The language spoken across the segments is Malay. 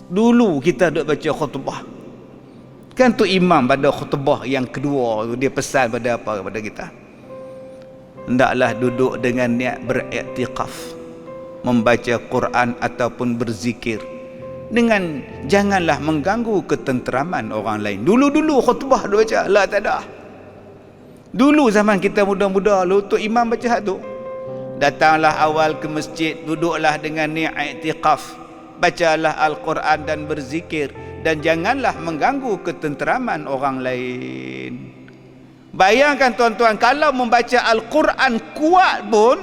Dulu kita duk baca khutbah, kan tu imam pada khutbah yang kedua tu dia pesan pada apa kepada kita? Hendaklah duduk dengan niat beriktikaf, membaca Quran ataupun berzikir dengan janganlah mengganggu ketenteraman orang lain. Dulu khutbah dia baca, lah tak ada. Dulu zaman kita muda-muda lu tu imam baca hak tu. Datanglah awal ke masjid, duduklah dengan niat iktikaf, bacalah Al-Quran dan berzikir, dan janganlah mengganggu ketenteraman orang lain. Bayangkan tuan-tuan, kalau membaca Al-Quran kuat pun,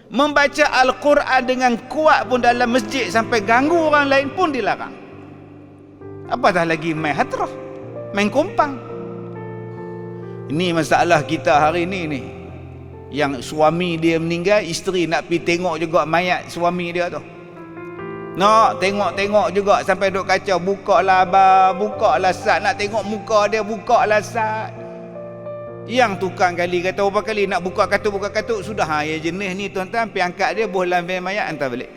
membaca Al-Quran dengan kuat pun dalam masjid sampai ganggu orang lain pun dilarang. Apatah lagi main hatrah, main kompang. Ini masalah kita hari ini ni. Yang suami dia meninggal, isteri nak pergi tengok juga mayat suami dia tu. Nak tengok-tengok juga sampai duk kacau, bukalah abah, bukalah sat, nak tengok muka dia, bukalah sat. Yang tukang kali kata berapa kali nak buka katuk, sudah ya jenis ni tuan-tuan, pergi angkat dia, boh lambai mayat, hantar balik.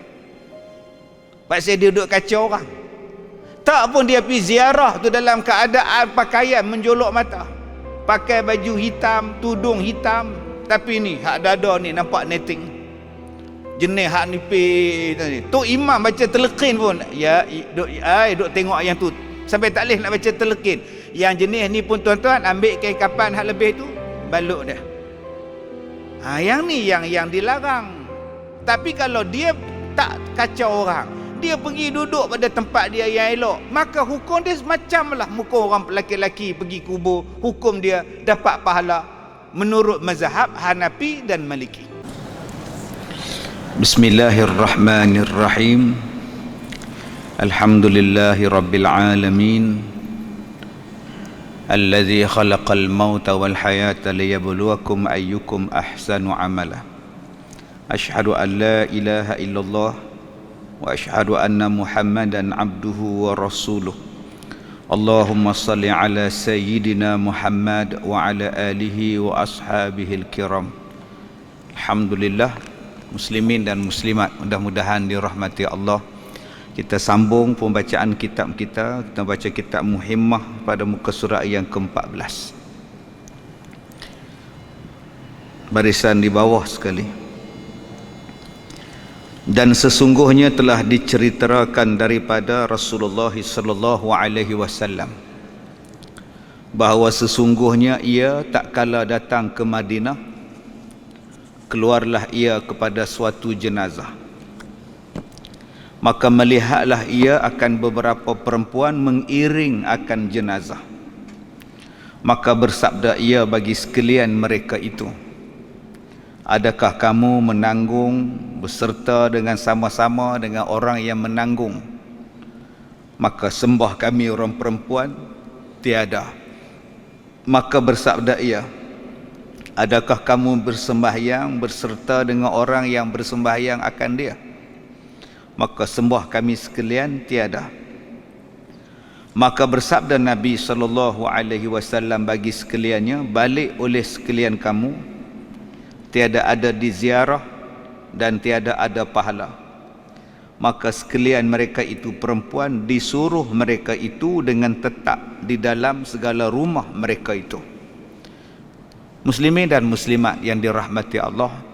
Pasal dia duk kacau orang. Tak pun dia pergi ziarah tu dalam keadaan pakaian menjolok mata, pakai baju hitam, tudung hitam, tapi ni hak dada ni nampak netting, jenis hak nipis ni. Tu imam baca telekin pun ya duk tengok yang tu sampai tak boleh nak baca telekin. Yang jenis ni pun tuan-tuan, ambil kain kapan hak lebih tu, balut dia. Yang ni yang dilarang. Tapi kalau dia tak kacau orang, dia pergi duduk pada tempat dia yang elok, maka hukum dia macamlah muka orang lelaki-lelaki pergi kubur, hukum dia dapat pahala menurut mazhab Hanafi dan Maliki. Bismillahirrahmanirrahim. Alhamdulillahi rabbil alamin, alladzi khalaqal mauta wal hayata liyabluwakum ayyukum ahsanu amala. Asyhadu an la ilaha illallah wa asyhadu anna Muhammadan abduhu wa rasuluh. Allahumma salli ala sayyidina Muhammad wa ala alihi wa ashabihil kiram. Alhamdulillah, muslimin dan muslimat, mudah-mudahan dirahmati Allah. Kita sambung pembacaan kitab kita baca kitab Muhimmah pada muka surat yang ke-14. Barisan di bawah sekali. Dan sesungguhnya telah diceritakan daripada Rasulullah sallallahu alaihi wasallam bahawa sesungguhnya ia tak kala datang ke Madinah, keluarlah ia kepada suatu jenazah. Maka melihatlah ia akan beberapa perempuan mengiring akan jenazah. Maka bersabda ia bagi sekalian mereka itu, adakah kamu menanggung beserta dengan sama-sama dengan orang yang menanggung? Maka sembah kami orang perempuan, tiada. Maka bersabda ia, adakah kamu bersembahyang berserta dengan orang yang bersembahyang akan dia? Maka sembah kami sekalian, tiada. Maka bersabda Nabi SAW bagi sekaliannya, balik oleh sekalian kamu, tiada ada di ziarah dan tiada ada pahala. Maka sekalian mereka itu perempuan disuruh mereka itu dengan tetap di dalam segala rumah mereka itu. Muslimin dan muslimat yang dirahmati Allah,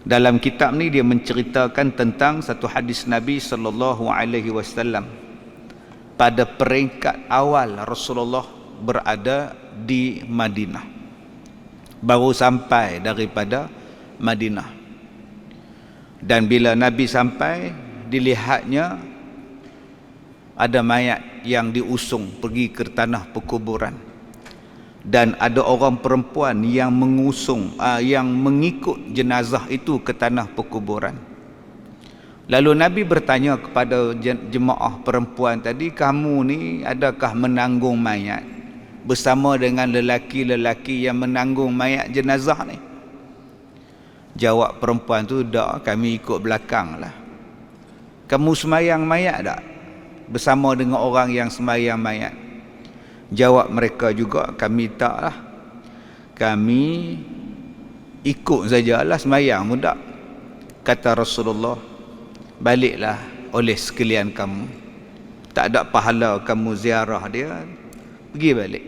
dalam kitab ni dia menceritakan tentang satu hadis Nabi SAW pada peringkat awal Rasulullah berada di Madinah, baru sampai daripada Madinah. Dan bila Nabi sampai, dilihatnya ada mayat yang diusung pergi ke tanah perkuburan, dan ada orang perempuan yang yang mengikut jenazah itu ke tanah perkuburan. Lalu Nabi bertanya kepada jemaah perempuan tadi, kamu ni adakah menanggung mayat bersama dengan lelaki-lelaki yang menanggung mayat jenazah ni? Jawab perempuan tu, tak, kami ikut belakang lah. Kamu semayang mayat tak bersama dengan orang yang semayang mayat? Jawab mereka juga, kami tak lah, kami ikut sajalah, semayang pun tak. Kata Rasulullah, baliklah oleh sekalian kamu. Tak ada pahala kamu ziarah dia, pergi balik.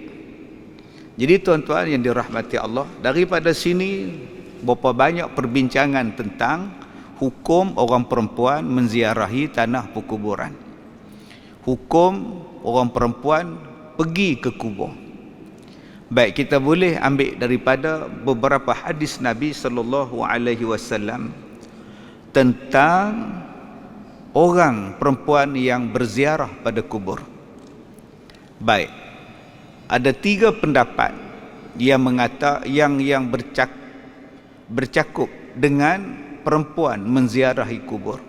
Jadi tuan-tuan yang dirahmati Allah, daripada sini berapa banyak perbincangan tentang hukum orang perempuan menziarahi tanah perkuburan. Hukum orang perempuan pergi ke kubur. Baik, kita boleh ambil daripada beberapa hadis Nabi sallallahu alaihi wasallam tentang orang perempuan yang berziarah pada kubur. Baik, ada 3 pendapat yang bercakup dengan perempuan menziarahi kubur,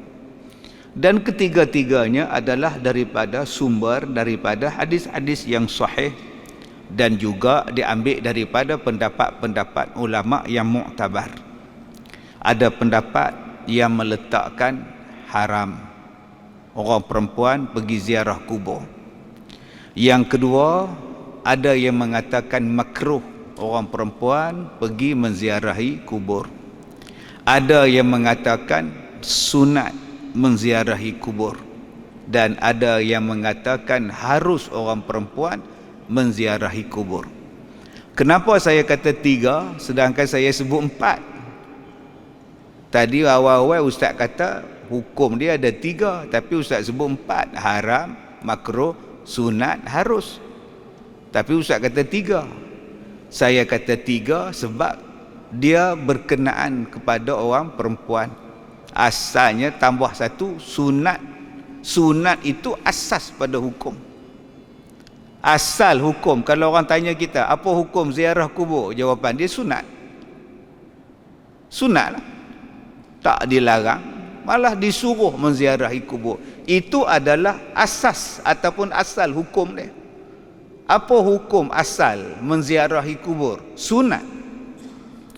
dan ketiga-tiganya adalah daripada hadis-hadis yang sahih dan juga diambil daripada pendapat-pendapat ulama yang muktabar. Ada pendapat yang meletakkan haram orang perempuan pergi ziarah kubur. Yang kedua, ada yang mengatakan makruh orang perempuan pergi menziarahi kubur. Ada yang mengatakan sunat menziarahi kubur, dan ada yang mengatakan harus orang perempuan menziarahi kubur. Kenapa saya kata 3 sedangkan saya sebut 4? Tadi awal-awal Ustaz kata hukum dia ada 3, tapi Ustaz sebut 4, haram, makruh, sunat, harus. Tapi Ustaz kata 3. Saya kata 3 sebab dia berkenaan kepada orang perempuan. Asalnya tambah 1 sunat. Sunat itu asas pada hukum. Asal hukum, kalau orang tanya kita apa hukum ziarah kubur, jawapan dia sunat. Sunat lah. Tak dilarang, malah disuruh menziarahi kubur. Itu adalah asas ataupun asal hukum dia. Apa hukum asal menziarahi kubur? Sunat.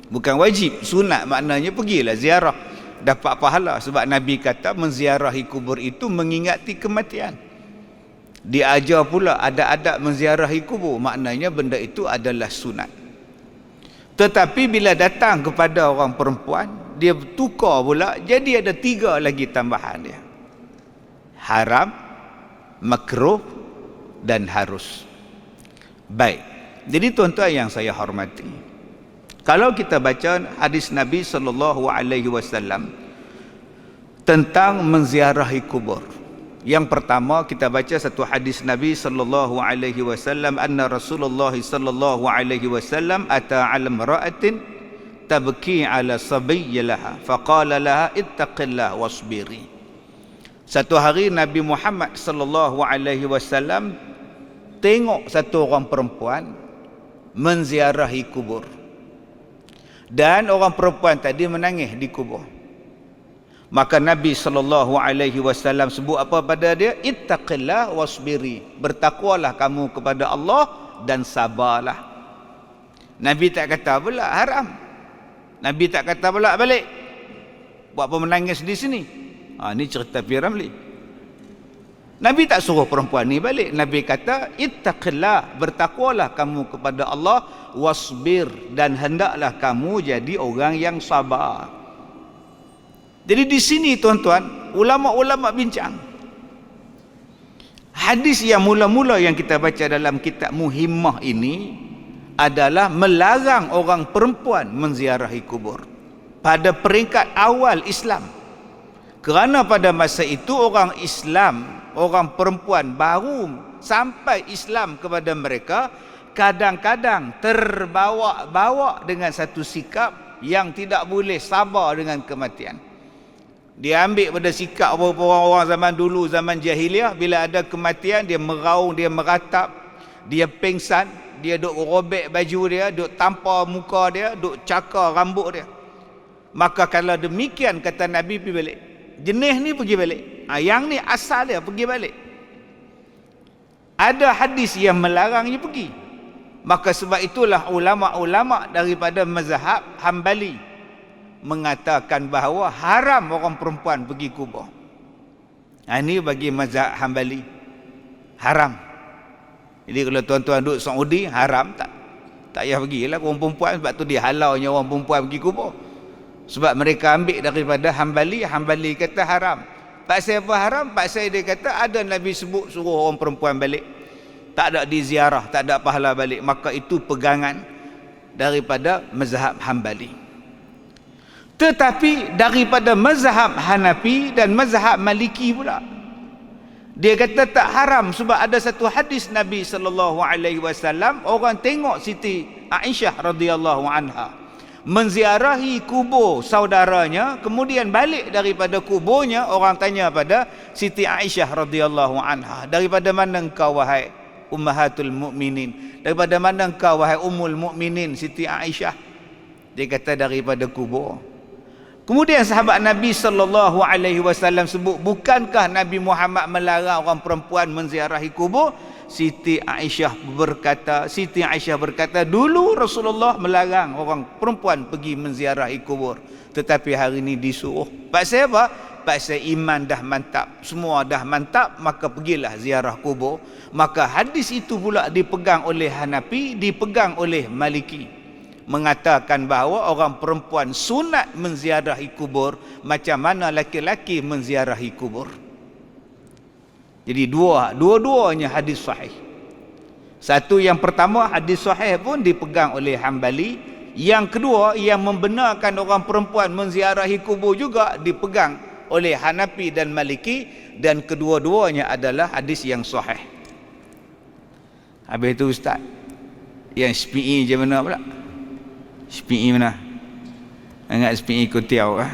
Bukan wajib. Sunat maknanya pergilah ziarah, dapat pahala. Sebab Nabi kata menziarahi kubur itu mengingati kematian. Diajar pula ada adab menziarahi kubur, maknanya benda itu adalah sunat. Tetapi bila datang kepada orang perempuan, dia tukar pula, jadi ada 3 lagi tambahan dia: haram, makruh dan harus. Baik, jadi tuan-tuan yang saya hormati, kalau kita baca hadis Nabi sallallahu alaihi wasallam tentang menziarahi kubur, yang pertama kita baca satu hadis Nabi sallallahu alaihi wasallam, anna Rasulullah sallallahu alaihi wasallam ata 'ala imra'atin tabki 'ala sabiyyiha faqala laha ittaqillah wasbiri. Satu hari Nabi Muhammad sallallahu alaihi wasallam tengok satu orang perempuan menziarahi kubur, dan orang perempuan tadi menangis di kubur. Maka Nabi SAW sebut apa pada dia? Ittaqillah wasbiri. Bertakwalah kamu kepada Allah dan sabarlah. Nabi tak kata pula haram. Nabi tak kata pula balik. Buat apa menangis di sini? Ini cerita Piramli. Nabi tak suruh perempuan ni balik. Nabi kata ittaqillah, bertakwalah kamu kepada Allah, wasbir, dan hendaklah kamu jadi orang yang sabar. Jadi di sini tuan-tuan, ulama-ulama bincang. Hadis yang mula-mula yang kita baca dalam kitab Muhimmah ini adalah melarang orang perempuan menziarahi kubur pada peringkat awal Islam. Kerana pada masa itu orang Islam, orang perempuan baru sampai Islam kepada mereka, kadang-kadang terbawa-bawa dengan satu sikap yang tidak boleh sabar dengan kematian. Dia ambil pada sikap orang-orang zaman dulu, zaman jahiliah, bila ada kematian dia meraung, dia meratap, dia pengsan, dia duk robek baju dia, duk tampar muka dia, duk cakar rambut dia. Maka kalau demikian kata Nabi, pergi balik. Jenis ni pergi balik. Yang ni asal dia pergi balik. Ada hadis yang melarangnya pergi. Maka sebab itulah ulama-ulama daripada mazhab Hambali mengatakan bahawa haram orang perempuan pergi kubur. Ini bagi mazhab Hambali haram. Jadi kalau tuan-tuan duduk Saudi, haram tak payah pergilah orang perempuan. Sebab tu dia halaunya orang perempuan pergi kubur. Sebab mereka ambil daripada Hambali. Hambali kata haram. Pasal apa haram? Pasal dia kata ada Nabi sebut suruh orang perempuan balik, tak ada diziarah, tak ada pahala balik, maka itu pegangan daripada mazhab Hambali. Tetapi daripada mazhab Hanafi dan mazhab Maliki pula, dia kata tak haram, sebab ada satu hadis Nabi SAW, orang tengok Siti Aisyah radhiyallahu anha menziarahi kubur saudaranya, kemudian balik daripada kuburnya, orang tanya pada Siti Aisyah radhiyallahu anha, daripada mana engkau wahai ummahatul mukminin, daripada mana engkau wahai ummul mukminin Siti Aisyah? Dia kata daripada kubur. Kemudian sahabat Nabi SAW sebut, bukankah Nabi Muhammad melarang orang perempuan menziarahi kubur? Siti Aisyah berkata, dulu Rasulullah melarang orang perempuan pergi menziarahi kubur, tetapi hari ini disuruh. Pasal apa? Pasal iman dah mantap, semua dah mantap, maka pergilah ziarah kubur. Maka hadis itu pula dipegang oleh Hanafi, dipegang oleh Maliki, mengatakan bahawa orang perempuan sunat menziarahi kubur macam mana laki-laki menziarahi kubur. Jadi dua-duanya hadis sahih. Satu, yang pertama, hadis sahih pun dipegang oleh Hambali. Yang kedua, yang membenarkan orang perempuan menziarahi kubur juga dipegang oleh Hanafi dan Maliki, dan kedua-duanya adalah hadis yang sahih. Habis itu ustaz, yang SPE je mana pula? SPE mana? Ingat SPE Kutiau lah.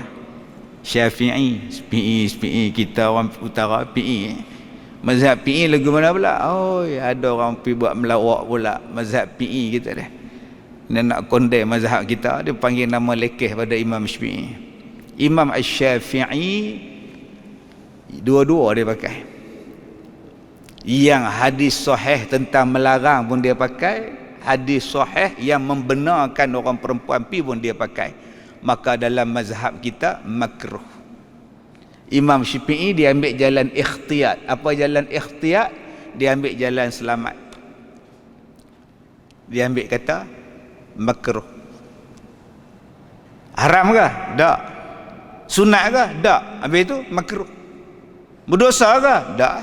Syafi'i, SPE kita orang utara PE. Mazhab PE lagu mana pula? Oh, ada orang pergi buat melawak pula mazhab PE kita dah. Dia nak condemn mazhab kita, dia panggil nama lekeh pada Imam Syafi'i. Imam Syafi'i dua-dua dia pakai. Yang hadis sahih tentang melarang pun dia pakai, hadis sahih yang membenarkan orang perempuan pi pun dia pakai. Maka dalam mazhab kita makruh. Imam Syafi'i dia ambil jalan ikhtiyat. Apa jalan ikhtiyat? Dia ambil jalan selamat. Dia ambil kata makruh. Haram ke? Tak. Sunat ke? Tak. Habis itu makruh. Berdosa ke? Tak.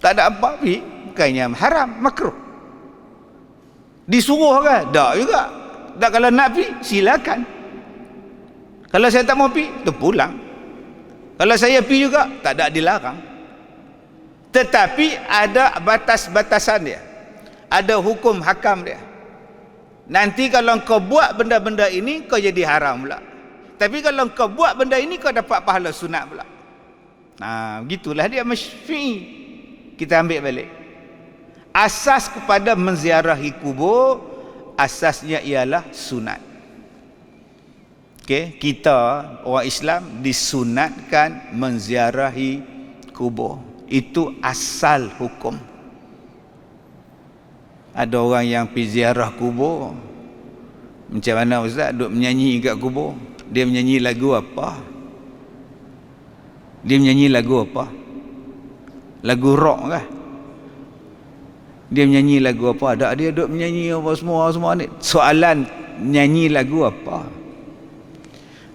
Tak ada apa pi, bukannya haram, makruh. Disuruh ke? Tak juga. Tak. Kalau nak pi, silakan. Kalau saya tak mau pi, terpulang. Kalau saya pi juga, tak ada dilarang. Tetapi ada batas-batasan dia, ada hukum hakam dia. Nanti kalau kau buat benda-benda ini, kau jadi haram pula. Tapi kalau kau buat benda ini, kau dapat pahala sunat pula. Nah, begitulah dia Syafi'i. Kita ambil balik. Asas kepada menziarahi kubur, asasnya ialah sunat. Okay, kita orang Islam disunatkan menziarahi kubur. Itu asal hukum. Ada orang yang pergi ziarah kubur, macam mana ustaz? Duk menyanyi kat kubur. Dia menyanyi lagu apa? Dia menyanyi lagu apa? Lagu rock kah? Dia menyanyi lagu apa? Tak, dia duk menyanyi apa semua ni. Soalan, nyanyi lagu apa?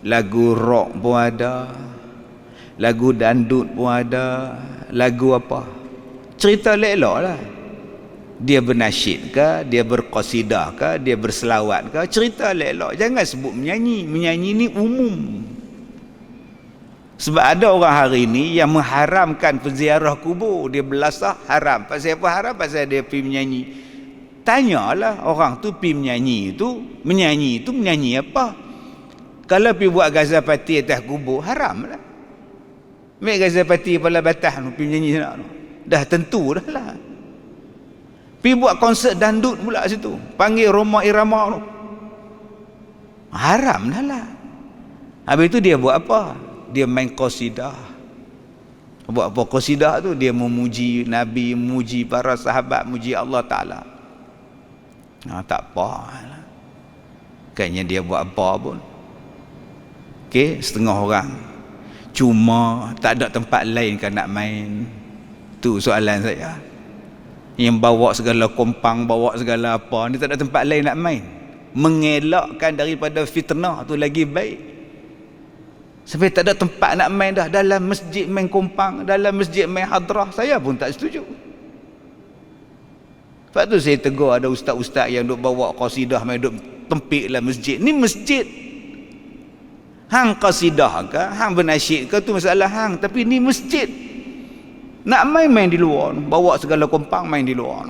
Lagu rock pun ada, lagu dandut pun ada, lagu apa? Cerita elok lah. Dia bernasyid ke, dia berqasidah ke, dia berselawat ke, cerita elok. Jangan sebut menyanyi. Menyanyi ni umum. Sebab ada orang hari ni yang mengharamkan penziarah kubur. Dia belasah haram. Pasal apa haram? Pasal dia pergi menyanyi. Tanyalah orang tu pergi menyanyi tu, menyanyi apa? Kalau pergi buat gazapati atas kubur, haram lah. Ambil gazapati kepala batah tu, pergi menyanyi sana tu. Dah tentu dah lah. Pergi buat konsert dandut pula situ, panggil Roma Irama tu, haram dah lah. Habis itu dia buat apa? Dia main qasidah. Buat apa qasidah tu? Dia memuji Nabi, memuji para sahabat, memuji Allah Ta'ala. Tak apa lah. Kayaknya dia buat apa pun. Okey, setengah orang. Cuma tak ada tempat lain kan nak main. Tu soalan saya. Yang bawa segala kompang, bawa segala apa, ni tak ada tempat lain nak main. Mengelakkan daripada fitnah tu lagi baik. Sampai tak ada tempat nak main dah. Dalam masjid main kompang, dalam masjid main hadrah, saya pun tak setuju. Sebab tu saya tegur ada ustaz-ustaz yang duk bawa qasidah main duk tempik dalam masjid. Ni masjid. Hang qasidah ke, hang bernasyid ke, tu masalah hang. Tapi ni masjid. Nak main di luar, bawa segala kompang main di luar.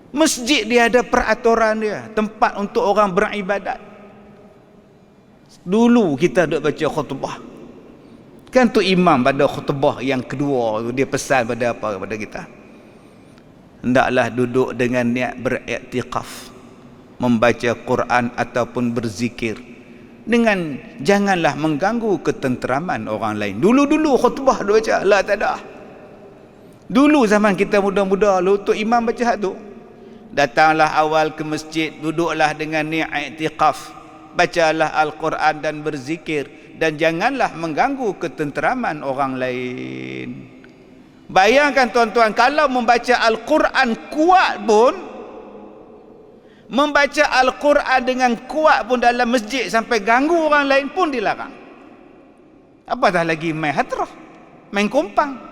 Masjid dia ada peraturan dia, tempat untuk orang beribadat. Dulu kita duk baca khutbah, kan tu imam pada khutbah yang kedua tu dia pesan pada apa kepada kita? Hendaklah duduk dengan niat beriktikaf, membaca Quran ataupun berzikir, dengan janganlah mengganggu ketenteraman orang lain. Dulu khutbah duk baca, lah tak ada. Dulu zaman kita muda-muda lu tu imam baca tu, datanglah awal ke masjid, duduklah dengan niat iktikaf, bacalah Al-Quran dan berzikir, dan janganlah mengganggu ketenteraman orang lain. Bayangkan tuan-tuan, kalau membaca Al-Quran kuat pun, membaca Al-Quran dengan kuat pun dalam masjid sampai ganggu orang lain pun dilarang. Apatah lagi main hadrah, main kompang.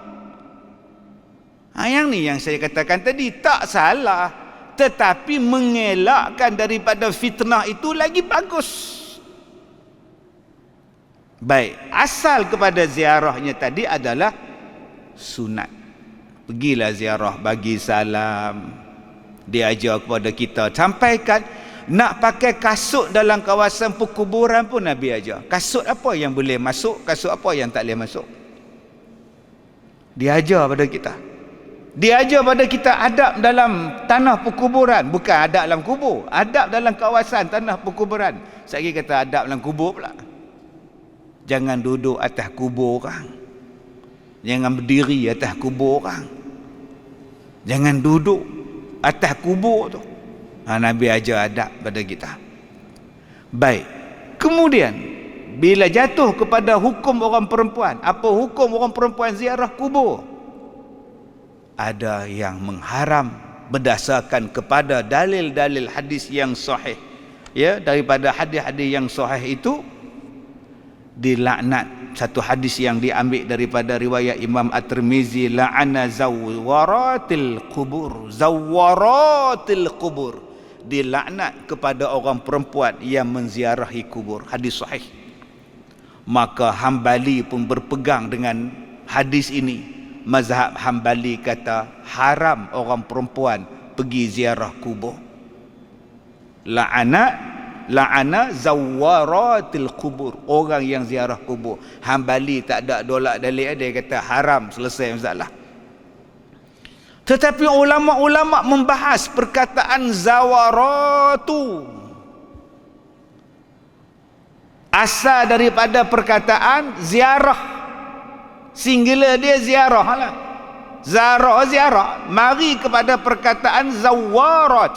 Yang ni yang saya katakan tadi, tak salah, tetapi mengelakkan daripada fitnah itu lagi bagus. Baik, asal kepada ziarahnya tadi adalah sunat. Pergilah ziarah, bagi salam, diajar kepada kita. Sampaikan nak pakai kasut dalam kawasan perkuburan pun Nabi ajar. Kasut apa yang boleh masuk, kasut apa yang tak boleh masuk. Diajar pada kita. Diajar pada kita adab dalam tanah perkuburan. Bukan adab dalam kubur, adab dalam kawasan tanah perkuburan. Saya kata adab dalam kubur pula. Jangan duduk atas kubur orang, jangan berdiri atas kubur orang, jangan duduk atas kubur tu. Nabi ajar adab pada kita. Baik, kemudian bila jatuh kepada hukum orang perempuan, apa hukum orang perempuan ziarah kubur? Ada yang mengharam berdasarkan kepada dalil-dalil hadis yang sahih. Ya, daripada hadis-hadis yang sahih itu dilaknat. Satu hadis yang diambil daripada riwayat Imam At-Tirmizi, la'ana zawwaratil qubur, zawwaratil qubur, dilaknat kepada orang perempuan yang menziarahi kubur. Hadis sahih. Maka Hambali pun berpegang dengan hadis ini. Mazhab Hambali kata haram orang perempuan pergi ziarah kubur. La'ana zawwaratil kubur, orang yang ziarah kubur. Hambali tak ada dolak dalil, dia kata haram, selesai masalah. Tetapi ulama-ulama membahas perkataan zawaratu. Asal daripada perkataan ziarah, singular dia ziarah lah. Ziarah. Mari kepada perkataan zawarat,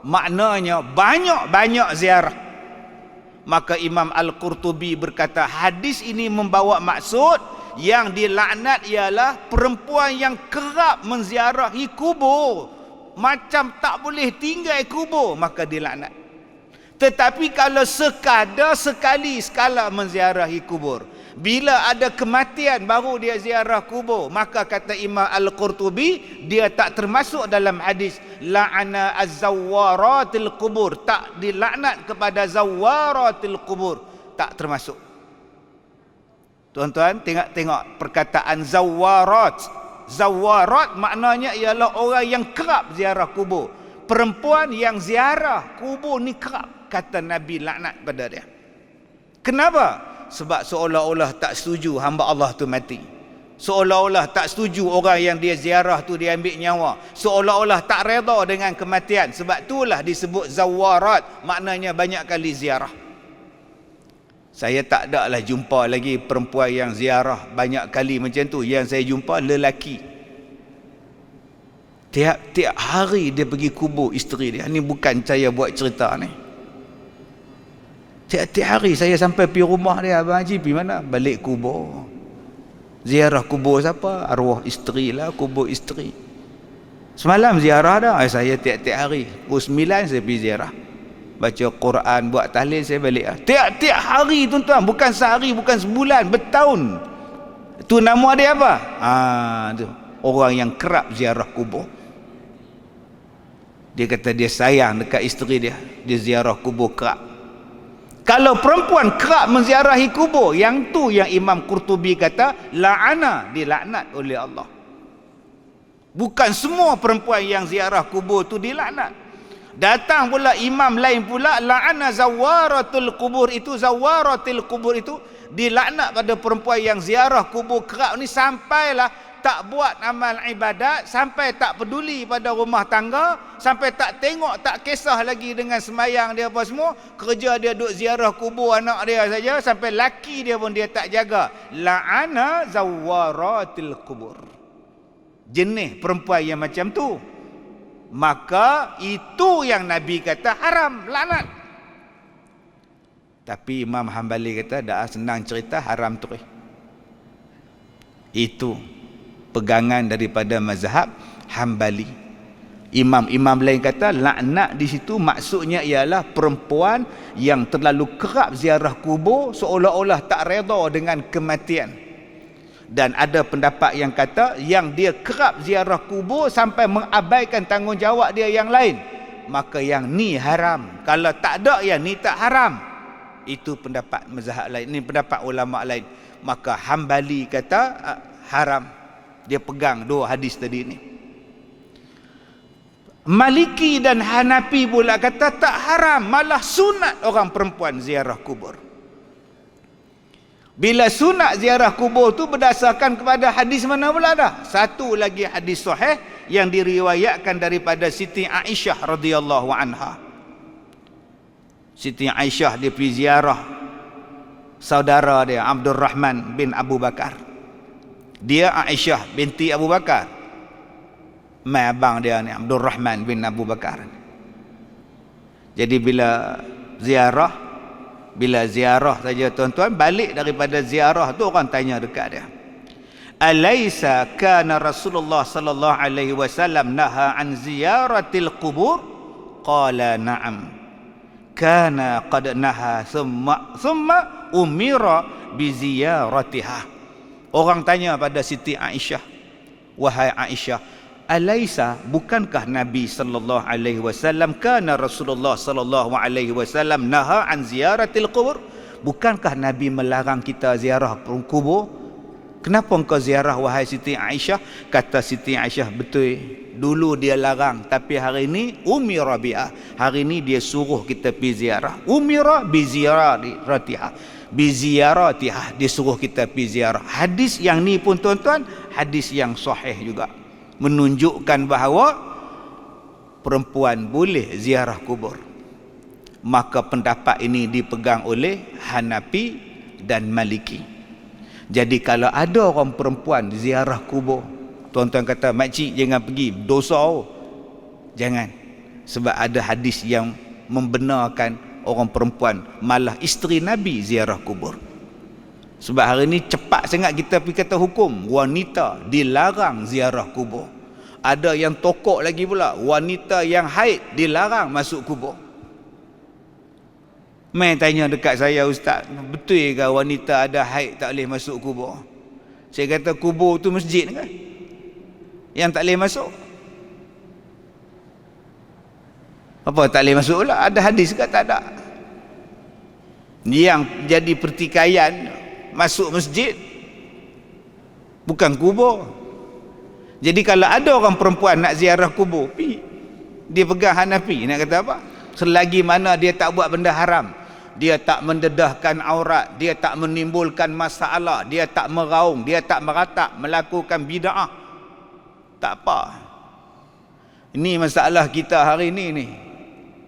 maknanya banyak-banyak ziarah. Maka Imam Al-Qurtubi berkata hadis ini membawa maksud yang dilaknat ialah perempuan yang kerap menziarahi kubur, macam tak boleh tinggal kubur, maka dilaknat. Tetapi kalau sekala menziarahi kubur, bila ada kematian baru dia ziarah kubur, maka kata Imam Al-Qurtubi dia tak termasuk dalam hadis la'ana az-zawwaratil qubur, tak dilaknat kepada zawwaratil qubur, tak termasuk. Tuan-tuan tengok perkataan zawwarat. Zawwarat maknanya ialah orang yang kerap ziarah kubur. Perempuan yang ziarah kubur ni kerap, kata Nabi laknat pada dia. Kenapa? Sebab seolah-olah tak setuju hamba Allah tu mati. Seolah-olah tak setuju orang yang dia ziarah tu dia ambil nyawa. Seolah-olah tak reda dengan kematian. Sebab itulah disebut zawarat, maknanya banyak kali ziarah. Saya tak ada lah jumpa lagi perempuan yang ziarah banyak kali macam tu. Yang saya jumpa lelaki, tiap-tiap hari dia pergi kubur isteri dia. Ni bukan saya buat cerita ni. Tiap-tiap hari saya sampai pergi rumah dia, Abang Haji pergi mana? Balik kubur. Ziarah kubur siapa? Arwah isteri lah, kubur isteri. Semalam ziarah dah. Saya tiap-tiap hari pukul 9 saya pergi ziarah. baca Quran, buat tahlil, saya balik. Tiap-tiap hari tuan-tuan, bukan sehari, bukan sebulan, bertahun. Tu nama dia apa? Tu orang yang kerap ziarah kubur. Dia kata dia sayang dekat isteri dia, dia ziarah kubur kerap. Kalau perempuan kerap menziarahi kubur, yang tu yang Imam Qurtubi kata la'ana, dilaknat oleh Allah. Bukan semua perempuan yang ziarah kubur tu dilaknat. Datang pula imam lain pula, la'ana zawaratul kubur itu, zawaratil kubur itu dilaknat pada perempuan yang ziarah kubur kerap ni, sampailah tak buat amal ibadat, sampai tak peduli pada rumah tangga, sampai tak tengok, tak kisah lagi dengan semayang dia apa semua, kerja dia duduk ziarah kubur anak dia saja, sampai laki dia pun dia tak jaga. La'ana zawaratil kubur. Jenis perempuan yang macam tu, maka itu yang Nabi kata haram, laknat. Tapi Imam Hambali kata dah senang cerita, haram tu. Itu pegangan daripada mazhab Hambali. Imam-imam lain kata laknat di situ maksudnya ialah perempuan yang terlalu kerap ziarah kubur, seolah-olah tak redha dengan kematian. Dan ada pendapat yang kata yang dia kerap ziarah kubur sampai mengabaikan tanggungjawab dia yang lain, maka yang ni haram. Kalau tak ada, yang ni tak haram. Itu pendapat mazhab lain, ini pendapat ulama lain. Maka Hambali kata haram. Dia pegang dua hadis tadi ni. Maliki dan Hanafi pula kata tak haram, malah sunat orang perempuan ziarah kubur. Bila sunat ziarah kubur tu berdasarkan kepada hadis mana pula dah? Satu lagi hadis sahih yang diriwayatkan daripada Siti Aisyah radhiyallahu anha. Siti Aisyah dia pergi ziarah saudara dia Abdul Rahman bin Abu Bakar. Dia Aisyah binti Abu Bakar, mai abang dia ni Abdul Rahman bin Abu Bakar. Jadi bila ziarah saja tuan-tuan, balik daripada ziarah tu orang tanya dekat dia, alaisa kana Rasulullah sallallahu alaihi wasallam naha an ziyaratil qubur? Qala na'am, kana qad naha thumma umira bi ziyaratiha. Orang tanya pada Siti Aisyah, wahai Aisyah, alaisa, bukankah Nabi sallallahu alaihi wasallam, kana Rasulullah sallallahu alaihi wasallam naha an ziyaratil qubur? Bukankah Nabi melarang kita ziarah kubur? Kenapa engkau ziarah wahai Siti Aisyah? Kata Siti Aisyah, betul, dulu dia larang, tapi hari ini umira biha, hari ini dia suruh kita pergi ziarah. Umira bi ziyaratiha, biziaratiha, dia suruh kita pergi ziarah. Hadis yang ni pun tuan-tuan, hadis yang sahih juga, menunjukkan bahawa perempuan boleh ziarah kubur. Maka pendapat ini dipegang oleh Hanafi dan Maliki. Jadi kalau ada orang perempuan ziarah kubur, tuan-tuan kata, makcik jangan pergi, dosa. Jangan, sebab ada hadis yang membenarkan orang perempuan, malah isteri Nabi ziarah kubur. Sebab hari ni cepat sangat kita pergi kata hukum wanita dilarang ziarah kubur. Ada yang tokok lagi pula, wanita yang haid dilarang masuk kubur. Mai tanya dekat saya, ustaz, betul ke wanita ada haid tak boleh masuk kubur? Saya kata, kubur tu masjid kan yang tak boleh masuk? Apa tak boleh masuk pula? Ada hadis ke? Tak ada. Yang jadi pertikaian masuk masjid, bukan kubur. Jadi kalau ada orang perempuan nak ziarah kubur, dia pegang Hanafi, nak kata apa? Selagi mana dia tak buat benda haram, dia tak mendedahkan aurat, dia tak menimbulkan masalah, dia tak meraung, dia tak meratap, melakukan bid'ah, tak apa. Ini masalah kita hari ini ni,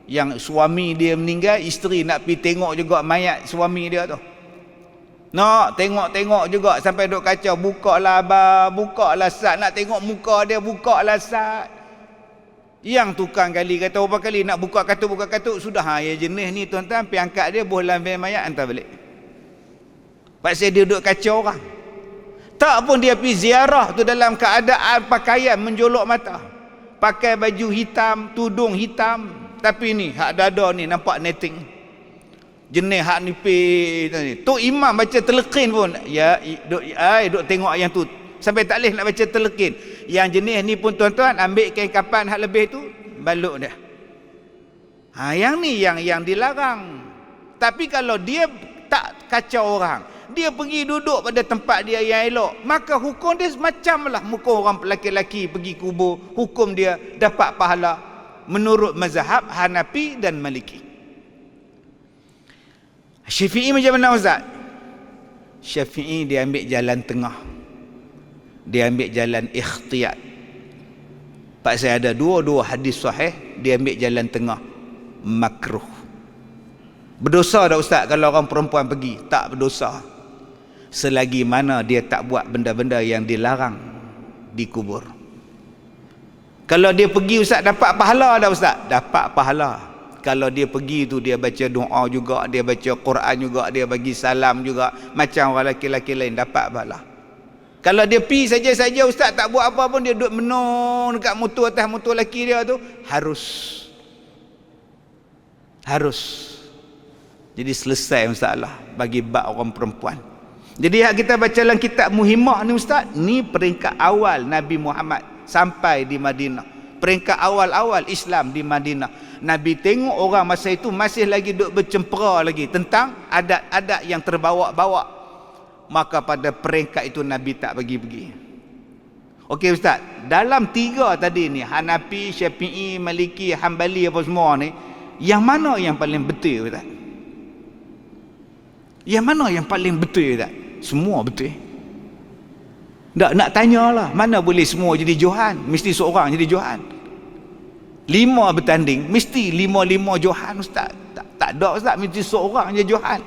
yang suami dia meninggal, isteri nak pergi tengok juga mayat suami dia tu. Nak tengok-tengok juga sampai duk kacau, bukalah abah, bukalah sat, nak tengok muka dia, bukalah sat. Yang tukang kali kata berapa kali nak buka katuk, sudah ya jenis ni tuan-tuan, pergi angkat dia, bohlam mayat, hantar balik. Pasal dia duk kacau orang. Tak pun dia pergi ziarah tu dalam keadaan pakaian menjolok mata, pakai baju hitam, tudung hitam, Tapi ni hak dada ni nampak netting. Jenis hak nipis ni. Tu imam baca telekin pun, ya duk tengok yang tu. Sampai tak boleh nak baca telekin. Yang jenis ni pun tuan-tuan, ambil kain kapan hak lebih tu, balut dah. Yang ni yang dilarang. Tapi kalau dia tak kacau orang, dia pergi duduk pada tempat dia yang elok, maka hukum dia macamlah muka orang lelaki pergi kubur, hukum dia dapat pahala menurut mazhab Hanafi dan Maliki. Syafi'i macam mana Ustaz? Syafi'i dia ambil jalan tengah. Dia ambil jalan ikhtiyat. Pasal ada dua hadis sahih, dia ambil jalan tengah, makruh. Berdosa tak Ustaz kalau orang perempuan pergi? Tak berdosa, selagi mana dia tak buat benda-benda yang dilarang di kubur. Kalau dia pergi Ustaz, dapat pahala tak Ustaz? Dapat pahala. Kalau dia pergi tu, dia baca doa juga, dia baca Quran juga, dia bagi salam juga, macam orang lelaki-lelaki lain, dapat pahala. Kalau dia pergi saja-saja Ustaz, tak buat apa pun, dia duduk menung dekat motor, atas motor lelaki dia tu, harus. Jadi selesai masalah bagi bab orang perempuan. Jadi hak kita baca dalam kitab Muhimmah ni Ustaz, ni peringkat awal Nabi Muhammad sampai di Madinah. Peringkat awal-awal Islam di Madinah. Nabi tengok orang masa itu masih lagi duk bercempera lagi tentang adat-adat yang terbawa-bawa. Maka pada peringkat itu Nabi tak pergi-pergi. Okey Ustaz, dalam tiga tadi ni, Hanafi, Syafi'i, Maliki, Hambali apa semua ni, yang mana yang paling betul Ustaz? Yang mana yang paling betul Ustaz? Semua betul. Tak nak tanyalah, mana boleh semua jadi Johan? Mesti seorang jadi Johan. 5 bertanding, mesti 5-5 Johan Ustaz. Tak ada Ustaz, mesti seorang je Johan.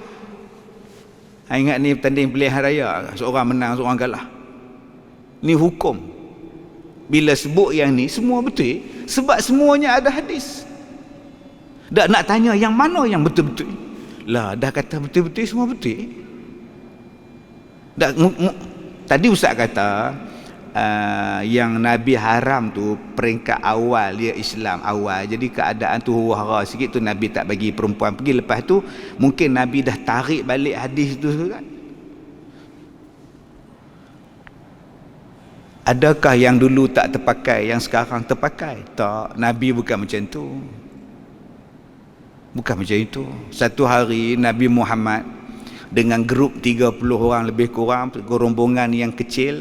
Ingat ni bertanding pilihan raya, seorang menang, seorang kalah. Ni hukum. Bila sebut yang ni, semua betul. Sebab semuanya ada hadis. Tak nak tanya yang mana yang betul-betul. Lah, dah kata betul-betul, semua betul. Tadi Ustaz kata yang Nabi haram tu peringkat awal dia Islam awal. Jadi keadaan tu huru-hara sikit tu Nabi tak bagi perempuan pergi. Lepas tu mungkin Nabi dah tarik balik hadis tu kan. Adakah yang dulu tak terpakai yang sekarang terpakai? Tak, Nabi bukan macam tu. Bukan macam itu. Satu hari Nabi Muhammad dengan grup 30 orang lebih kurang, rombongan yang kecil,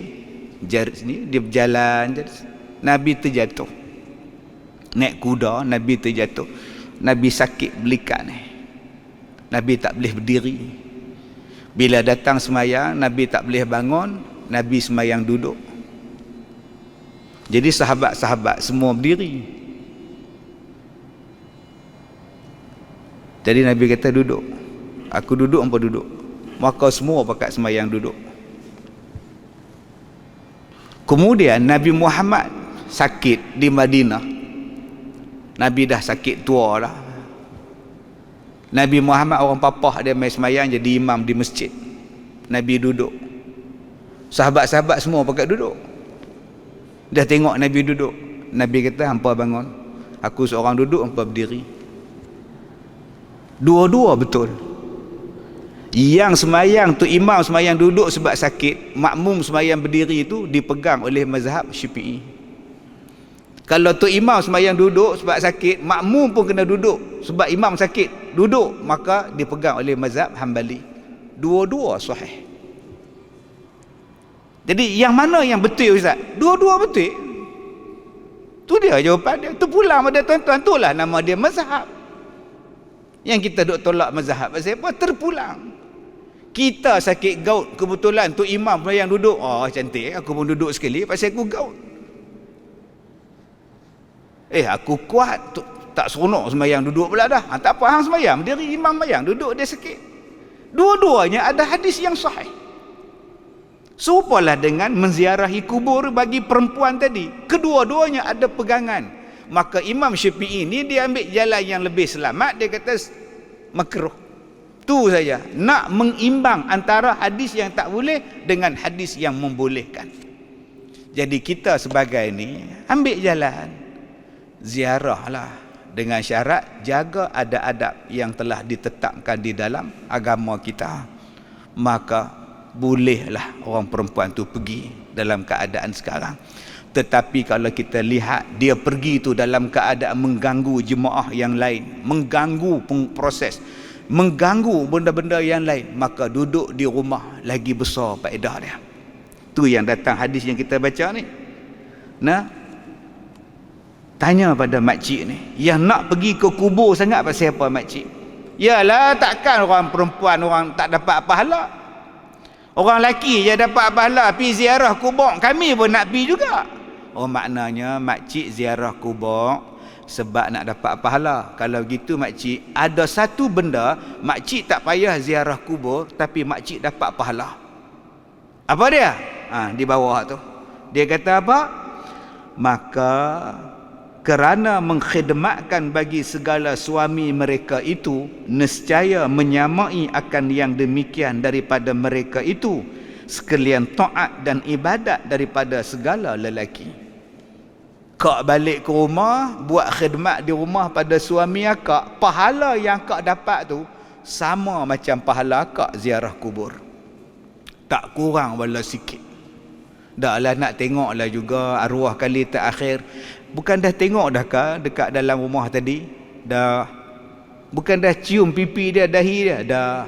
sini dia berjalan, Nabi terjatuh. Naik kuda, Nabi terjatuh. Nabi sakit belikat ni. Nabi tak boleh berdiri. Bila datang semayang, Nabi tak boleh bangun, Nabi semayang duduk. Jadi sahabat-sahabat semua berdiri. Jadi Nabi kata duduk. Aku duduk, hampa duduk. Maka semua pakat semayang duduk. Kemudian Nabi Muhammad sakit di Madinah. Nabi dah sakit tua dah. Nabi Muhammad orang papah dia main semayang jadi imam di masjid. Nabi duduk. Sahabat-sahabat semua pakat duduk. Dah tengok Nabi duduk. Nabi kata hampa bangun. Aku seorang duduk, hampa berdiri. Dua-dua betul. Yang semayang tu imam semayang duduk sebab sakit, makmum semayang berdiri itu dipegang oleh mazhab Syafi'i. Kalau tu imam semayang duduk sebab sakit, makmum pun kena duduk sebab imam sakit, duduk, maka dipegang oleh mazhab Hambali. Dua-dua sahih. Jadi yang mana yang betul Ustaz? Dua-dua betul. Tu dia jawapan dia. Tu pulang pada tuan-tuan, itulah nama dia mazhab. Yang kita duk tolak mazhab pasal apa? Terpulang. Kita sakit gout kebetulan tu imam yang duduk, oh cantik, aku pun duduk sekali pasal aku gout. Aku kuat tu, tak seronok sembahyang duduk pula dah. Tak apa hang sembahyang, diri imam sembahyang, duduk dia sakit. Dua-duanya ada hadis yang sahih. Serupalah dengan menziarahi kubur bagi perempuan tadi. Kedua-duanya ada pegangan. Maka Imam Syafi'i ni dia ambil jalan yang lebih selamat, dia kata makruh. Tu saja, nak mengimbang antara hadis yang tak boleh dengan hadis yang membolehkan. Jadi kita sebagai ni ambil jalan ziarah lah dengan syarat jaga adab-adab yang telah ditetapkan di dalam agama kita. Maka bolehlah orang perempuan tu pergi dalam keadaan sekarang. Tetapi kalau kita lihat dia pergi tu dalam keadaan mengganggu jemaah yang lain, mengganggu proses, mengganggu benda-benda yang lain, maka duduk di rumah lagi besar faedah dia. Tu yang datang hadis yang kita baca ni. Nah, tanya pada makcik ni, yang nak pergi ke kubur sangat pasal apa makcik? Yalah, takkan orang perempuan orang tak dapat pahala. Orang lelaki je dapat pahala pergi ziarah kubur, kami pun nak pergi juga. Oh, maknanya makcik ziarah kubur sebab nak dapat pahala. Kalau gitu makcik, ada satu benda makcik tak payah ziarah kubur tapi makcik dapat pahala. Apa dia? Di bawah tu dia kata apa? Maka kerana mengkhidmatkan bagi segala suami mereka itu, nescaya menyamai akan yang demikian daripada mereka itu, sekalian taat dan ibadat daripada segala lelaki. Kak balik ke rumah, buat khidmat di rumah pada suami akak, pahala yang akak dapat tu sama macam pahala akak ziarah kubur. Tak kurang wala sikit. Dah lah nak tengok lah juga arwah kali terakhir. Bukan dah tengok dah ke dekat dalam rumah tadi? Dah. Bukan dah cium pipi dia, dahi dia? Dah.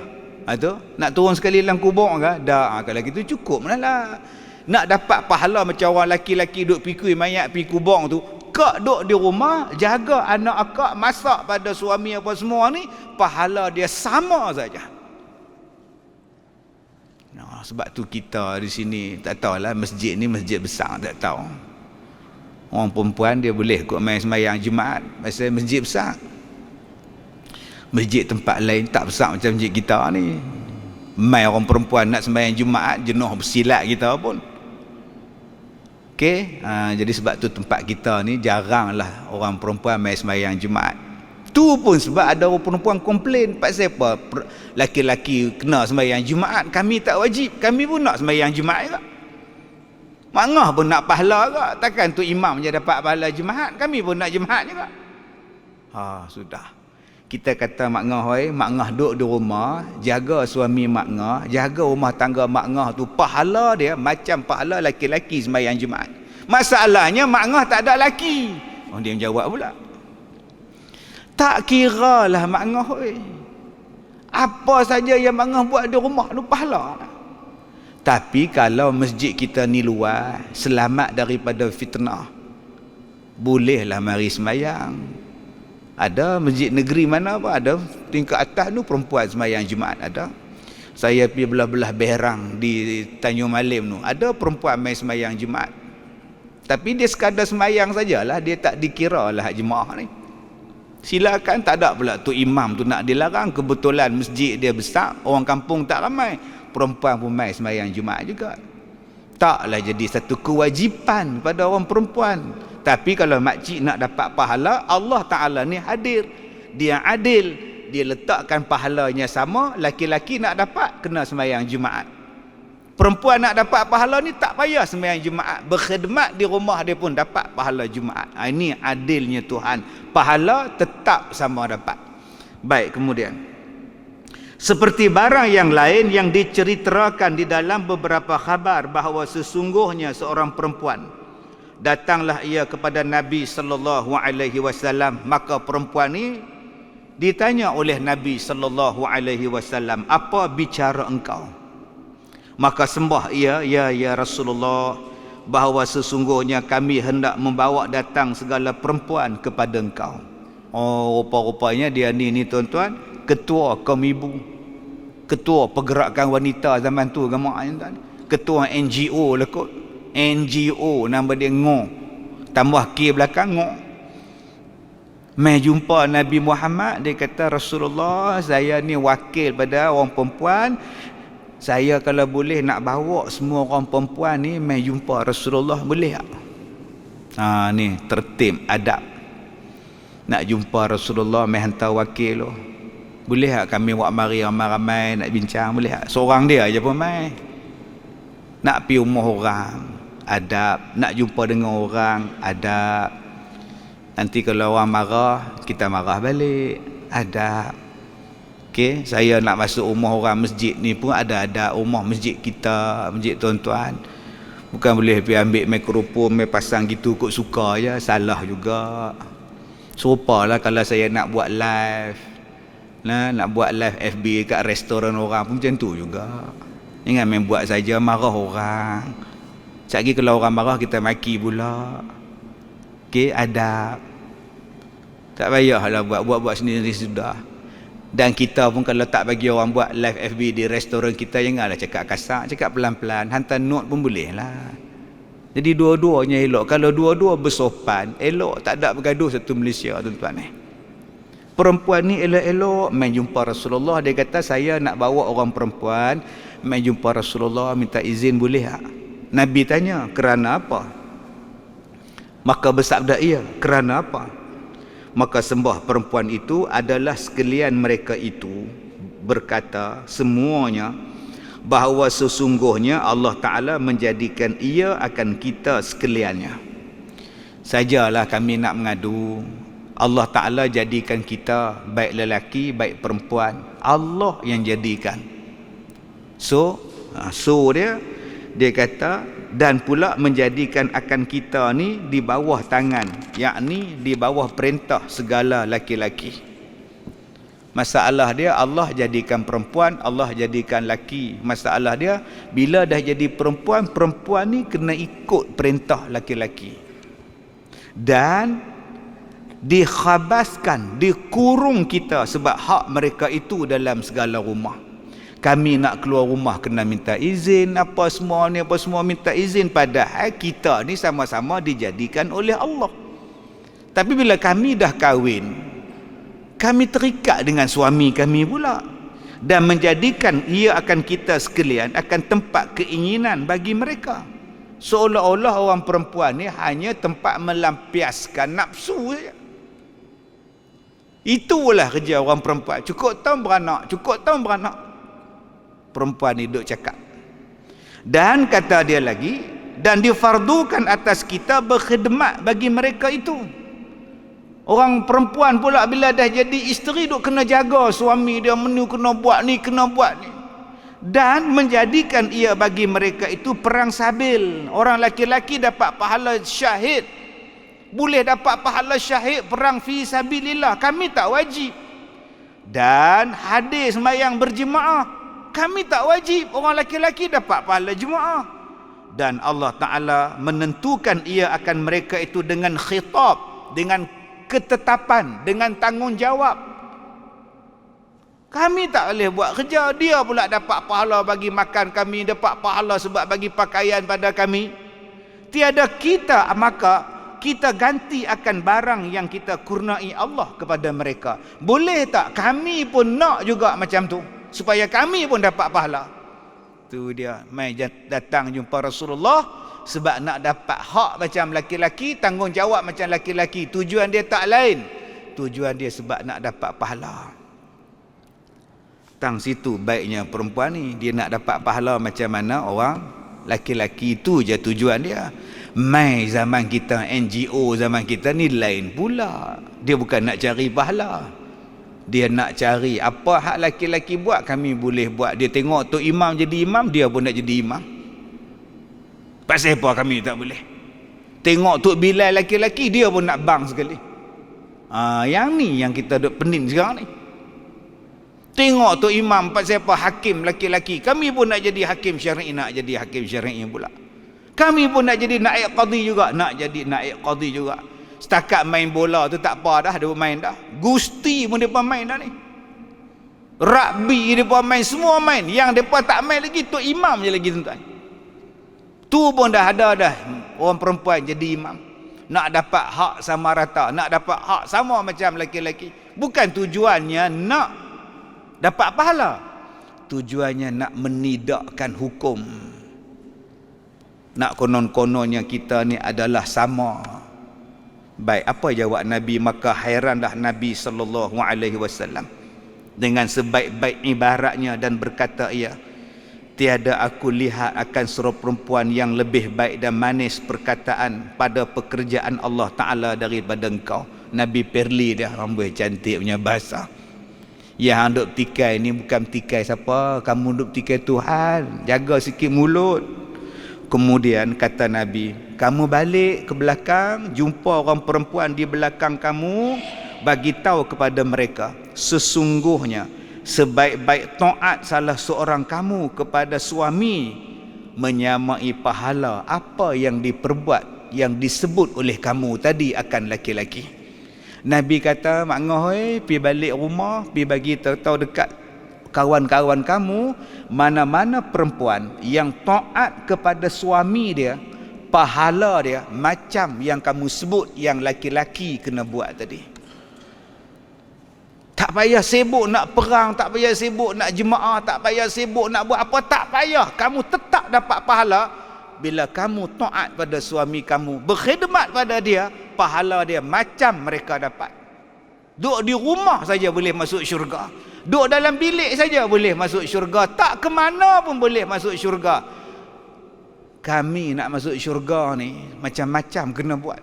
Tu nak turun sekali dalam kubur ke? Dah. Kalau gitu cukup lah. Nak dapat pahala macam orang laki-laki duk pikui mayat pi kubur tu, kak duk di rumah jaga anak akak, masak pada suami apa semua ni, pahala dia sama saja. Nah, sebab tu kita di sini tak tahulah, masjid ni masjid besar tak tahu. Orang perempuan dia boleh ikut main sembahyang Jumaat pasal masjid besar. Masjid tempat lain tak besar macam masjid kita ni. Mai orang perempuan nak sembahyang Jumaat jenuh bersilat kita pun. Okey, jadi sebab tu tempat kita ni jaranglah orang perempuan mai sembahyang Jumaat. Tu pun sebab ada orang perempuan komplain pasal apa laki-laki kena sembahyang Jumaat, kami tak wajib, kami pun nak sembahyang Jumaat juga. Mak ngah pun nak pahala juga, takkan tu imam je dapat pahala Jumaat, kami pun nak Jumaat juga. Sudah. Kita kata mak ngah, mak ngah duduk di rumah, jaga suami mak ngah, jaga rumah tangga mak ngah tu, pahala dia macam pahala laki-laki sembahyang Jumaat. Masalahnya mak ngah tak ada laki. Dia menjawab pula, tak kira lah mak ngah, apa saja yang mak ngah buat di rumah tu pahala. Tapi kalau masjid kita ni luar, selamat daripada fitnah, bolehlah mari sembahyang. Ada masjid negeri mana apa, ada tingkat atas tu perempuan sembahyang Jumaat ada. Saya pergi belah-belah Berang di Tanjung Malim tu, ada perempuan main sembahyang Jumaat. Tapi dia sekadar sembahyang sajalah, dia tak dikira lah jemaah ni. Silakan, tak ada pula tu imam tu nak dilarang. Kebetulan masjid dia besar, orang kampung tak ramai, perempuan pun main sembahyang Jumaat juga. Taklah jadi satu kewajipan pada orang perempuan. Tapi kalau makcik nak dapat pahala, Allah Ta'ala ni hadir, dia adil, dia letakkan pahalanya sama. Laki-laki nak dapat kena sembahyang Jumaat, perempuan nak dapat pahala ni tak payah sembahyang Jumaat, berkhidmat di rumah dia pun dapat pahala Jumaat. Ini adilnya Tuhan, pahala tetap sama dapat. Baik, kemudian seperti barang yang lain yang diceritakan di dalam beberapa khabar bahawa sesungguhnya seorang perempuan datanglah ia kepada Nabi sallallahu alaihi wasallam, maka perempuan ni ditanya oleh Nabi sallallahu alaihi wasallam, apa bicara engkau? Maka sembah ia, ya Rasulullah, bahawa sesungguhnya kami hendak membawa datang segala perempuan kepada engkau. Rupa-rupanya dia ni tuan-tuan, ketua kaum ibu, ketua pergerakan wanita zaman tu, ketua NGO lah kot. NGO nama dia Ngo, tambah K belakang Ngo. Mai jumpa Nabi Muhammad, dia kata, Rasulullah, saya ni wakil pada orang perempuan, saya kalau boleh nak bawa semua orang perempuan ni mai jumpa Rasulullah, boleh tak? Ni tertib adab. Nak jumpa Rasulullah mai hantar wakil tu, boleh tak kami buat mari ramai-ramai nak bincang, boleh tak? Seorang dia aja pun mai. Nak pergi rumah orang, adab. Nak jumpa dengan orang, adab. Nanti kalau orang marah, kita marah balik. Adab. Okey, saya nak masuk rumah orang masjid ni pun ada rumah masjid kita, masjid tuan-tuan. Bukan boleh pergi ambil mikrofon, pergi pasang gitu kok suka je, salah juga. Serupalah kalau saya nak buat live. Nak buat live FB kat restoran orang pun macam tu juga. Jangan main buat saja marah orang. Sekali kalau orang marah kita maki pula. Okey, adab. Tak payahlah buat sendiri sudah. Dan kita pun kalau tak bagi orang buat live FB di restoran kita, janganlah cakap kasar, cakap pelan-pelan, hantar note pun boleh lah. Jadi dua-duanya elok. Kalau dua-dua bersopan, elok, tak ada bergaduh satu Malaysia, tuan-tuan. Perempuan ni elok-elok main jumpa Rasulullah. Dia kata, saya nak bawa orang perempuan main jumpa Rasulullah, minta izin boleh tak? Nabi tanya, kerana apa? Maka bersabda ia, kerana apa? Maka sembah perempuan itu adalah sekalian mereka itu berkata semuanya bahawa sesungguhnya Allah Ta'ala menjadikan ia akan kita sekaliannya. Sajalah kami nak mengadu, Allah Ta'ala jadikan kita, baik lelaki baik perempuan, Allah yang jadikan. So dia kata, dan pula menjadikan akan kita ni di bawah tangan, yakni di bawah perintah segala laki-laki. Masalah dia, Allah jadikan perempuan, Allah jadikan laki. Masalah dia, bila dah jadi perempuan, perempuan ni kena ikut perintah laki-laki. Dan dikhabaskan, dikurung kita sebab hak mereka itu dalam segala rumah. Kami nak keluar rumah kena minta izin, apa semua minta izin, padahal kita ni sama-sama dijadikan oleh Allah. Tapi bila kami dah kahwin, kami terikat dengan suami kami pula, dan menjadikan ia akan kita sekalian, akan tempat keinginan bagi mereka. Seolah-olah orang perempuan ni hanya tempat melampiaskan nafsu saja. Itulah kerja orang perempuan. Cukup tahun beranak. Perempuan ni duk cakap. Dan kata dia lagi, dan difardukan atas kita berkhidmat bagi mereka itu. Orang perempuan pula bila dah jadi isteri duk kena jaga suami dia, menu kena buat ni. Dan menjadikan ia bagi mereka itu perang sabil. Orang laki-laki dapat pahala syahid, boleh dapat pahala syahid perang fi sabilillah. Kami tak wajib. Dan hadis sembahyang berjemaah, kami tak wajib. Orang laki-laki dapat pahala jemaah. Dan Allah Ta'ala menentukan ia akan mereka itu dengan khitab, dengan ketetapan, dengan tanggungjawab. Kami tak boleh buat kerja, dia pula dapat pahala bagi makan kami, dapat pahala sebab bagi pakaian pada kami. Tiada kita, maka kita ganti akan barang yang kita kurnai Allah kepada mereka. Boleh tak? Kami pun nak juga macam tu, supaya kami pun dapat pahala. Tu dia, mai datang jumpa Rasulullah sebab nak dapat hak macam laki-laki, tanggungjawab macam laki-laki. Tujuan dia tak lain, tujuan dia sebab nak dapat pahala. Tang situ baiknya perempuan ni, dia nak dapat pahala macam mana orang laki-laki. Itu je tujuan dia. Mai zaman kita, NGO zaman kita ni lain pula. Dia bukan nak cari pahala, dia nak cari apa hak laki-laki buat, kami boleh buat. Dia tengok Tok Imam jadi imam, dia pun nak jadi imam. Pasal apa kami tak boleh? Tengok Tok Bilal laki-laki, dia pun nak bang sekali. Yang ni yang kita duk pening sekarang ni. Tengok Tok Imam, pasal apa hakim laki-laki, kami pun nak jadi hakim syar'i, nak jadi hakim syar'i pula. Kami pun nak jadi naib qadi juga, nak jadi naib qadi juga. Setakat main bola tu tak apa dah, dia main dah. Gusti pun depa main dah ni. Rugby depa main, semua main. Yang depa tak main lagi Tok Imam je lagi, tuan-tuan. Tu pun dah ada dah orang perempuan jadi imam. Nak dapat hak sama rata, nak dapat hak sama macam laki-laki. Bukan tujuannya nak dapat pahala, tujuannya nak menidakkan hukum. Nak konon-kononnya kita ni adalah sama. Baik, apa jawab Nabi? Maka hairanlah Nabi SAW dengan sebaik-baik ibaratnya dan berkata ia, tiada aku lihat akan seorang perempuan yang lebih baik dan manis perkataan pada pekerjaan Allah Ta'ala daripada engkau. Nabi Perli dia, rambut cantik punya bahasa. Yang duk tikai ni bukan tikai siapa, kamu duk tikai Tuhan, jaga sikit mulut. Kemudian kata Nabi, kamu balik ke belakang, jumpa orang perempuan di belakang kamu, bagi tahu kepada mereka, sesungguhnya sebaik-baik taat salah seorang kamu kepada suami menyamai pahala apa yang diperbuat, yang disebut oleh kamu tadi akan laki-laki. Nabi kata, mak ngah, pergi balik rumah, pergi bagi tahu dekat kawan-kawan kamu, mana-mana perempuan yang taat kepada suami dia, pahala dia macam yang kamu sebut yang laki-laki kena buat tadi. Tak payah sibuk nak perang, tak payah sibuk nak jemaah, tak payah sibuk nak buat apa, tak payah. Kamu tetap dapat pahala bila kamu taat pada suami kamu, berkhidmat pada dia, pahala dia macam mereka dapat. Duduk di rumah saja boleh masuk syurga. Duduk dalam bilik saja boleh masuk syurga. Tak ke mana pun boleh masuk syurga. Kami nak masuk syurga ni macam-macam kena buat.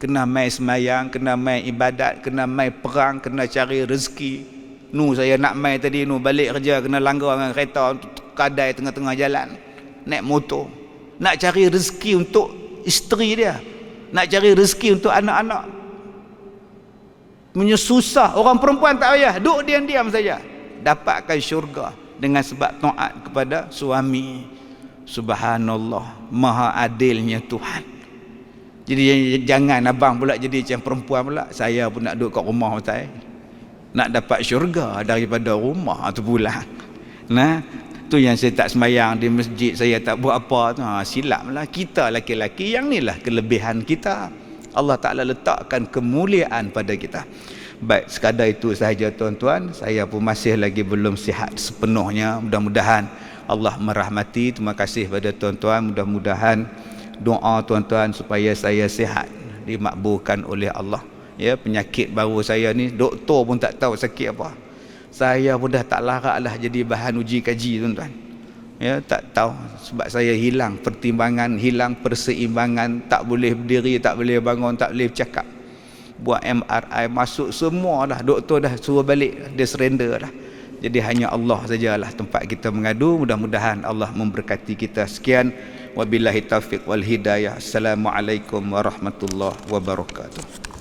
Kena mai semayang, kena mai ibadat, kena mai perang, kena cari rezeki. Nu saya nak mai tadi, nu balik kerja kena langgar dengan kereta kadai tengah-tengah jalan, naik motor. Nak cari rezeki untuk isteri dia, nak cari rezeki untuk anak-anak. Susah. Orang perempuan tak payah, duduk diam-diam saja, dapatkan syurga dengan sebab taat kepada suami. Subhanallah, maha adilnya Tuhan. Jadi jangan abang pula jadi macam perempuan pula, saya pun nak duduk kat rumah Ustaz, nak dapat syurga daripada rumah tu pula. Nah, tu yang saya tak semayang di masjid, saya tak buat apa tu, silaplah. Kita laki-laki, yang inilah kelebihan kita. Allah Ta'ala letakkan kemuliaan pada kita. Baik, sekadar itu sahaja tuan-tuan. Saya pun masih lagi belum sihat sepenuhnya. Mudah-mudahan Allah merahmati. Terima kasih pada tuan-tuan. Mudah-mudahan doa tuan-tuan supaya saya sihat dimakbulkan oleh Allah. Ya, penyakit baru saya ni, doktor pun tak tahu sakit apa. Saya pun dah tak larat lah jadi bahan uji kaji tuan-tuan. Ya, tak tahu sebab saya hilang pertimbangan, hilang perseimbangan, tak boleh berdiri, tak boleh bangun, tak boleh bercakap. Buat MRI masuk semua dah, doktor dah suruh balik, dia surrender dah. Jadi hanya Allah sajalah tempat kita mengadu. Mudah-mudahan Allah memberkati kita. Sekian, wabillahi taufiq wal hidayah. Assalamualaikum warahmatullahi wabarakatuh.